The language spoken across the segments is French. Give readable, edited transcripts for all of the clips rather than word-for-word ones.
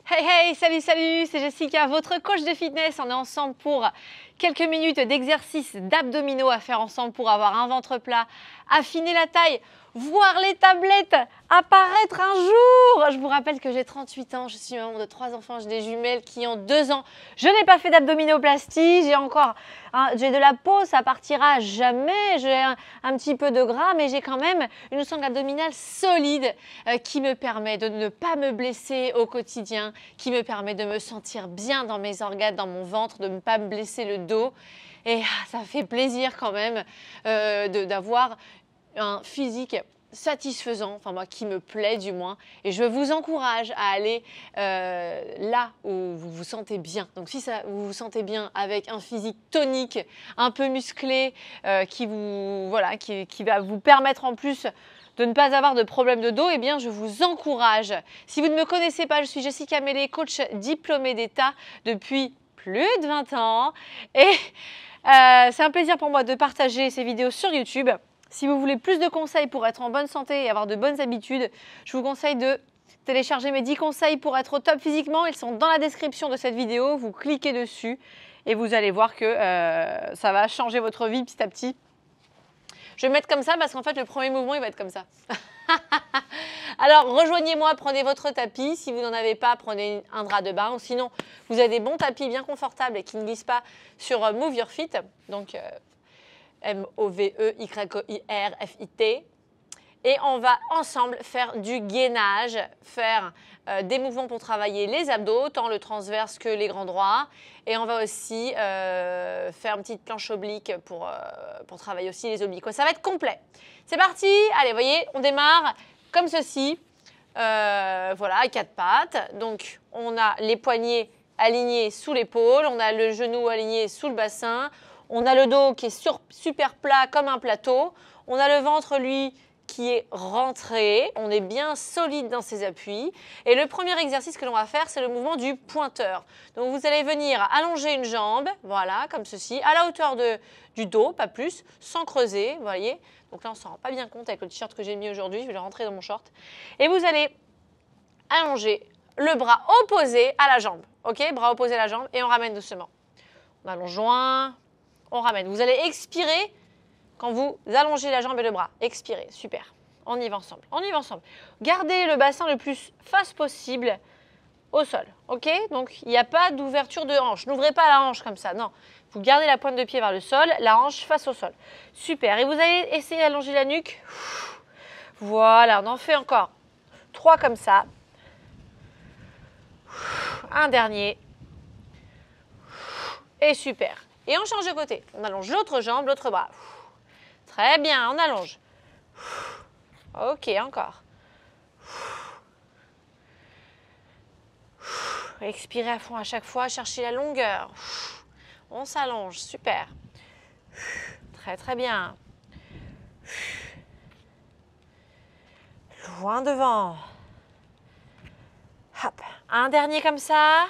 Hey hey, salut, c'est Jessica, votre coach de fitness. On est ensemble pour quelques minutes d'exercice d'abdominaux à faire ensemble pour avoir un ventre plat, affiner la taille, voir les tablettes apparaître un jour. Je vous rappelle que j'ai 38 ans, je suis maman de 3 enfants, j'ai des jumelles qui ont 2 ans. Je n'ai pas fait d'abdominoplastie, j'ai de la peau, ça partira jamais, j'ai un petit peu de gras, mais j'ai quand même une sangle abdominale solide qui me permet de ne pas me blesser au quotidien, qui me permet de me sentir bien dans mes organes, dans mon ventre, de ne pas me blesser le dos. Et ça fait plaisir quand même d'avoir un physique satisfaisant, enfin moi qui me plaît du moins, et je vous encourage à aller là où vous vous sentez bien. Donc si vous vous sentez bien avec un physique tonique, un peu musclé, qui va vous permettre en plus de ne pas avoir de problème de dos, eh bien je vous encourage. Si vous ne me connaissez pas, je suis Jessica Mellet, coach diplômée d'État depuis plus de 20 ans, et c'est un plaisir pour moi de partager ces vidéos sur YouTube. Si vous voulez plus de conseils pour être en bonne santé et avoir de bonnes habitudes, je vous conseille de télécharger mes 10 conseils pour être au top physiquement. Ils sont dans la description de cette vidéo. Vous cliquez dessus et vous allez voir que ça va changer votre vie petit à petit. Je vais me mettre comme ça parce qu'en fait, le premier mouvement, il va être comme ça. Alors, rejoignez-moi, prenez votre tapis. Si vous n'en avez pas, prenez un drap de bain. Ou sinon, vous avez des bons tapis bien confortables et qui ne glissent pas sur Move Your Fit. Donc, M-O-V-E-Y-O-I-R-F-I-T. Et on va ensemble faire du gainage, faire des mouvements pour travailler les abdos, tant le transverse que les grands droits. Et on va aussi faire une petite planche oblique pour travailler aussi les obliques. Ça va être complet. C'est parti. Allez, vous voyez, on démarre comme ceci. Voilà, à 4 pattes. Donc, on a les poignets alignés sous l'épaule. On a le genou aligné sous le bassin. On a le dos qui est super plat comme un plateau. On a le ventre, lui, qui est rentré. On est bien solide dans ses appuis. Et le premier exercice que l'on va faire, c'est le mouvement du pointeur. Donc, vous allez venir allonger une jambe, voilà, comme ceci, à la hauteur du dos, pas plus, sans creuser, vous voyez. Donc là, on ne s'en rend pas bien compte avec le t-shirt que j'ai mis aujourd'hui. Je vais le rentrer dans mon short. Et vous allez allonger le bras opposé à la jambe. OK, bras opposé à la jambe et on ramène doucement. On allonge loin. On ramène. Vous allez expirer quand vous allongez la jambe et le bras. Expirez. Super. On y va ensemble. On y va ensemble. Gardez le bassin le plus face possible au sol. OK? Donc, il n'y a pas d'ouverture de hanche. N'ouvrez pas la hanche comme ça. Non. Vous gardez la pointe de pied vers le sol, la hanche face au sol. Super. Et vous allez essayer d'allonger la nuque. Voilà. On en fait encore 3 comme ça. Un dernier. Et super. Et on change de côté. On allonge l'autre jambe, l'autre bras. Très bien, on allonge. Ok, encore. Expirez à fond à chaque fois, cherchez la longueur. On s'allonge, super. Très très bien. Loin devant. Hop. Un dernier comme ça.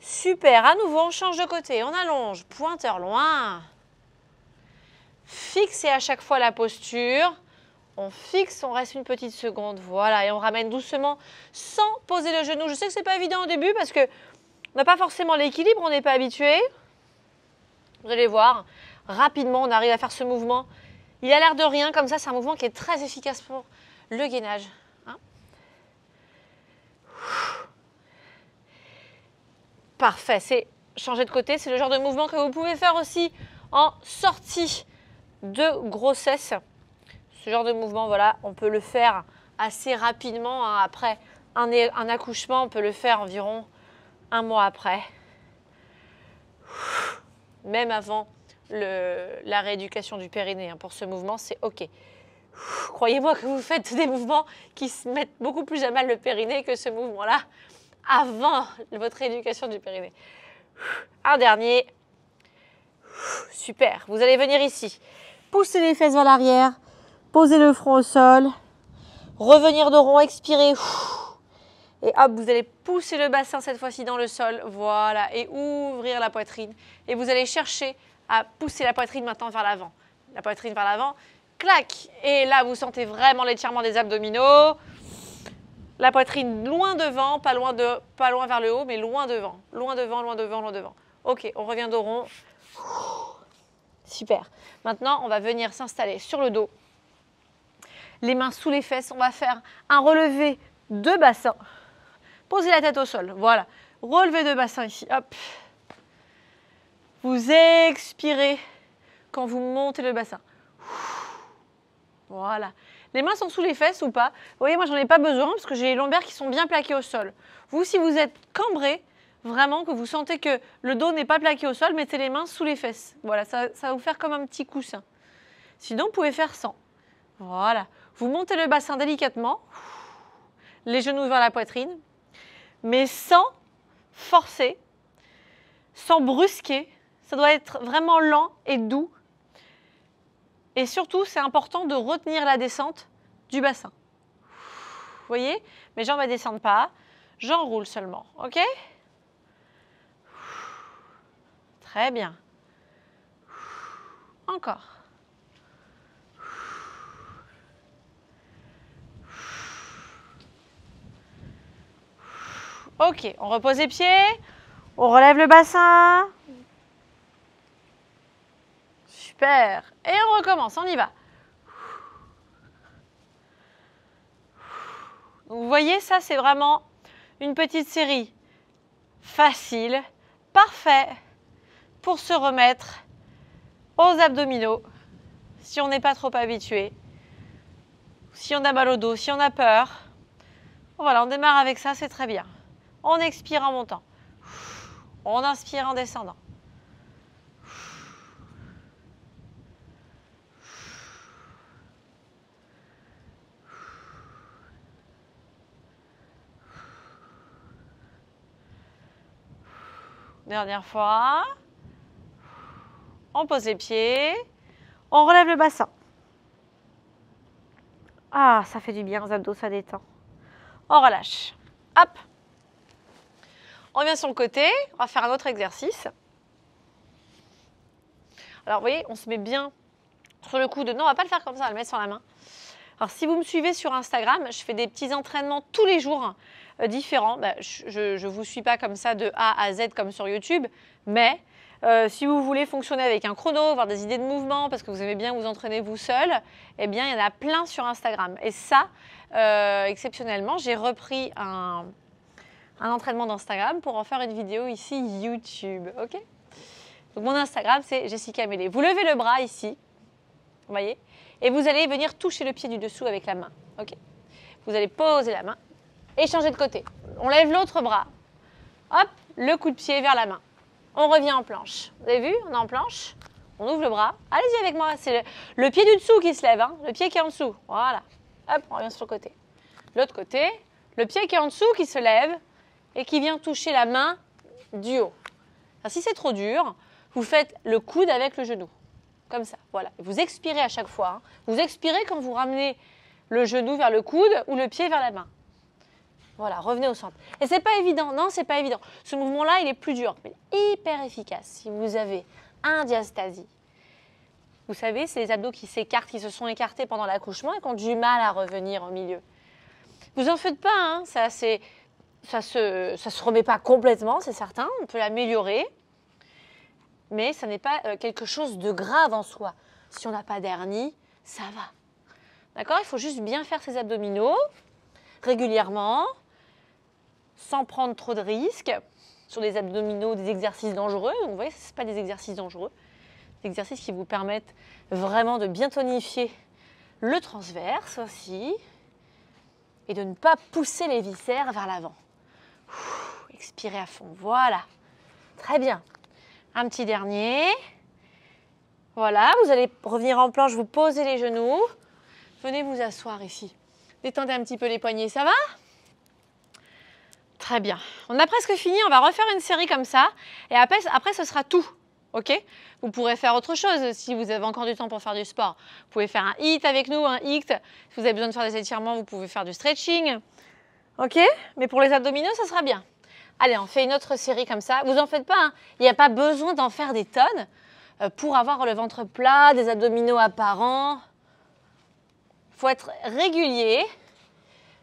Super, à nouveau, on change de côté, on allonge, pointeur loin. Fixez à chaque fois la posture. On fixe, on reste une petite seconde, voilà, et on ramène doucement sans poser le genou. Je sais que ce n'est pas évident au début parce qu'on n'a pas forcément l'équilibre, on n'est pas habitué. Vous allez voir, rapidement, on arrive à faire ce mouvement. Il a l'air de rien, comme ça, c'est un mouvement qui est très efficace pour le gainage. Parfait, c'est changer de côté. C'est le genre de mouvement que vous pouvez faire aussi en sortie de grossesse. Ce genre de mouvement, voilà, on peut le faire assez rapidement. Après un accouchement, on peut le faire environ 1 mois après. Même avant la rééducation du périnée. Pour ce mouvement, c'est OK. Croyez-moi que vous faites des mouvements qui se mettent beaucoup plus à mal le périnée que ce mouvement-là. Avant votre rééducation du périnée. Un dernier. Super. Vous allez venir ici. Poussez les fesses vers l'arrière. Posez le front au sol. Revenir de rond. Expirez. Et hop, vous allez pousser le bassin cette fois-ci dans le sol. Voilà. Et ouvrir la poitrine. Et vous allez chercher à pousser la poitrine maintenant vers l'avant. La poitrine vers l'avant. Clac. Et là, vous sentez vraiment l'étirement des abdominaux. La poitrine loin devant, pas loin vers le haut, mais loin devant. Loin devant, loin devant, loin devant. Ok, on revient dos rond. Super. Maintenant, on va venir s'installer sur le dos. Les mains sous les fesses. On va faire un relevé de bassin. Posez la tête au sol. Voilà. Relevé de bassin ici. Hop. Vous expirez quand vous montez le bassin. Voilà. Les mains sont sous les fesses ou pas? Vous voyez, moi, j'en ai pas besoin parce que j'ai les lombaires qui sont bien plaqués au sol. Vous, si vous êtes cambré, vraiment que vous sentez que le dos n'est pas plaqué au sol, mettez les mains sous les fesses. Voilà, ça va vous faire comme un petit coussin. Sinon, vous pouvez faire sans. Voilà. Vous montez le bassin délicatement, les genoux vers la poitrine, mais sans forcer, sans brusquer. Ça doit être vraiment lent et doux. Et surtout, c'est important de retenir la descente du bassin. Vous voyez, mes jambes ne descendent pas, j'enroule seulement, ok? Très bien. Encore. Ok, on repose les pieds, on relève le bassin. Super. Et on recommence, on y va. Vous voyez, ça, c'est vraiment une petite série facile, parfait pour se remettre aux abdominaux si on n'est pas trop habitué, si on a mal au dos, si on a peur. Voilà, on démarre avec ça, c'est très bien. On expire en montant. On inspire en descendant. Dernière fois. On pose les pieds. On relève le bassin. Ah, ça fait du bien aux abdos, ça détend. On relâche. Hop. On vient sur le côté. On va faire un autre exercice. Alors, vous voyez, on se met bien sur le coude. Non, on ne va pas le faire comme ça, on va le mettre sur la main. Alors, si vous me suivez sur Instagram, je fais des petits entraînements tous les jours différents. Je ne vous suis pas comme ça de A à Z comme sur YouTube, mais si vous voulez fonctionner avec un chrono, avoir des idées de mouvement, parce que vous aimez bien vous entraîner vous seul, eh bien, il y en a plein sur Instagram. Et ça, exceptionnellement, j'ai repris un entraînement d'Instagram pour en faire une vidéo ici YouTube. Ok? Donc, mon Instagram, c'est Jessica Mélé. Vous levez le bras ici, vous voyez? Et vous allez venir toucher le pied du dessous avec la main. Ok. Vous allez poser la main et changer de côté. On lève l'autre bras. Hop, le coup de pied vers la main. On revient en planche. Vous avez vu, on est en planche. On ouvre le bras. Allez-y avec moi. C'est le pied du dessous qui se lève, hein, le pied qui est en dessous. Voilà. Hop, on revient sur le côté. L'autre côté, le pied qui est en dessous qui se lève et qui vient toucher la main du haut. Alors, si c'est trop dur, vous faites le coude avec le genou. Comme ça, voilà. Vous expirez à chaque fois. Hein. Vous expirez quand vous ramenez le genou vers le coude ou le pied vers la main. Voilà, revenez au centre. Et c'est pas évident, non, c'est pas évident. Ce mouvement-là, il est plus dur, mais hyper efficace. Si vous avez un diastasie, vous savez, c'est les abdos qui s'écartent, qui se sont écartés pendant l'accouchement et qui ont du mal à revenir au milieu. Vous en faites pas, hein, ça se remet pas complètement, c'est certain. On peut l'améliorer. Mais ça n'est pas quelque chose de grave en soi. Si on n'a pas d'hernie, ça va. D'accord? Il faut juste bien faire ses abdominaux régulièrement, sans prendre trop de risques sur des abdominaux, des exercices dangereux. Donc, vous voyez, ce n'est pas des exercices dangereux. Des exercices qui vous permettent vraiment de bien tonifier le transverse aussi et de ne pas pousser les viscères vers l'avant. Expirez à fond. Voilà. Très bien. Un petit dernier. Voilà, vous allez revenir en planche, vous posez les genoux. Venez vous asseoir ici. Détendez un petit peu les poignets, ça va? Très bien. On a presque fini, on va refaire une série comme ça. Et après ce sera tout. Ok? Vous pourrez faire autre chose si vous avez encore du temps pour faire du sport. Vous pouvez faire un HIIT avec nous, un HIIT. Si vous avez besoin de faire des étirements, vous pouvez faire du stretching. Ok? Mais pour les abdominaux, ça sera bien. Allez, on fait une autre série comme ça. Vous en faites pas, hein. Il n'y a pas besoin d'en faire des tonnes pour avoir le ventre plat, des abdominaux apparents. Il faut être régulier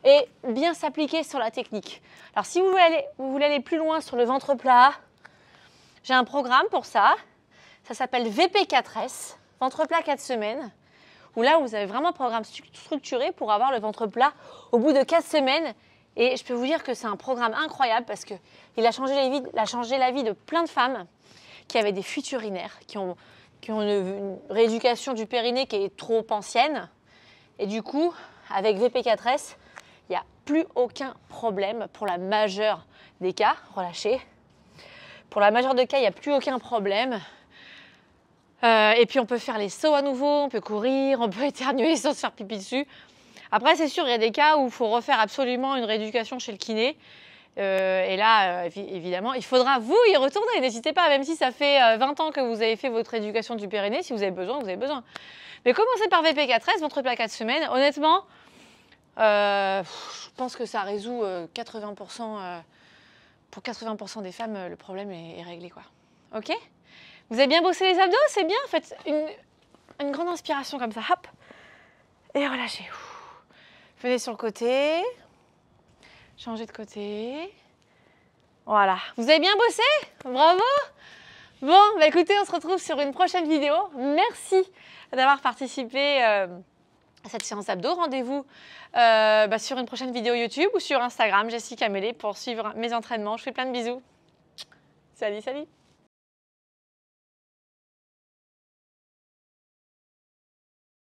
et bien s'appliquer sur la technique. Alors si vous voulez aller plus loin sur le ventre plat, j'ai un programme pour ça. Ça s'appelle VP4S, ventre plat 4 semaines, où là vous avez vraiment un programme structuré pour avoir le ventre plat au bout de 4 semaines. Et je peux vous dire que c'est un programme incroyable parce qu'il a changé la vie de plein de femmes qui avaient des fuites urinaires, qui ont une rééducation du périnée qui est trop ancienne. Et du coup, avec VP4S, il n'y a plus aucun problème pour la majeure des cas, relâchez. Pour la majeure des cas, il n'y a plus aucun problème. Et puis on peut faire les sauts à nouveau, on peut courir, on peut éternuer sans se faire pipi dessus. Après, c'est sûr, il y a des cas où il faut refaire absolument une rééducation chez le kiné. Et là, évidemment, il faudra vous y retourner. N'hésitez pas, même si ça fait 20 ans que vous avez fait votre éducation du périnée, si vous avez besoin, vous avez besoin. Mais commencez par VP4S, ventre plat 4 semaines. Honnêtement, je pense que ça résout 80%. Pour 80% des femmes, le problème est réglé, quoi. Ok? Vous avez bien bossé les abdos, c'est bien. Faites une grande inspiration comme ça, hop, et relâchez. Venez sur le côté. Changez de côté. Voilà. Vous avez bien bossé? Bravo! Bon, bah écoutez, on se retrouve sur une prochaine vidéo. Merci d'avoir participé à cette séance abdos. Rendez-vous sur une prochaine vidéo YouTube ou sur Instagram, Jessica Mellet, pour suivre mes entraînements. Je fais plein de bisous. Salut, salut!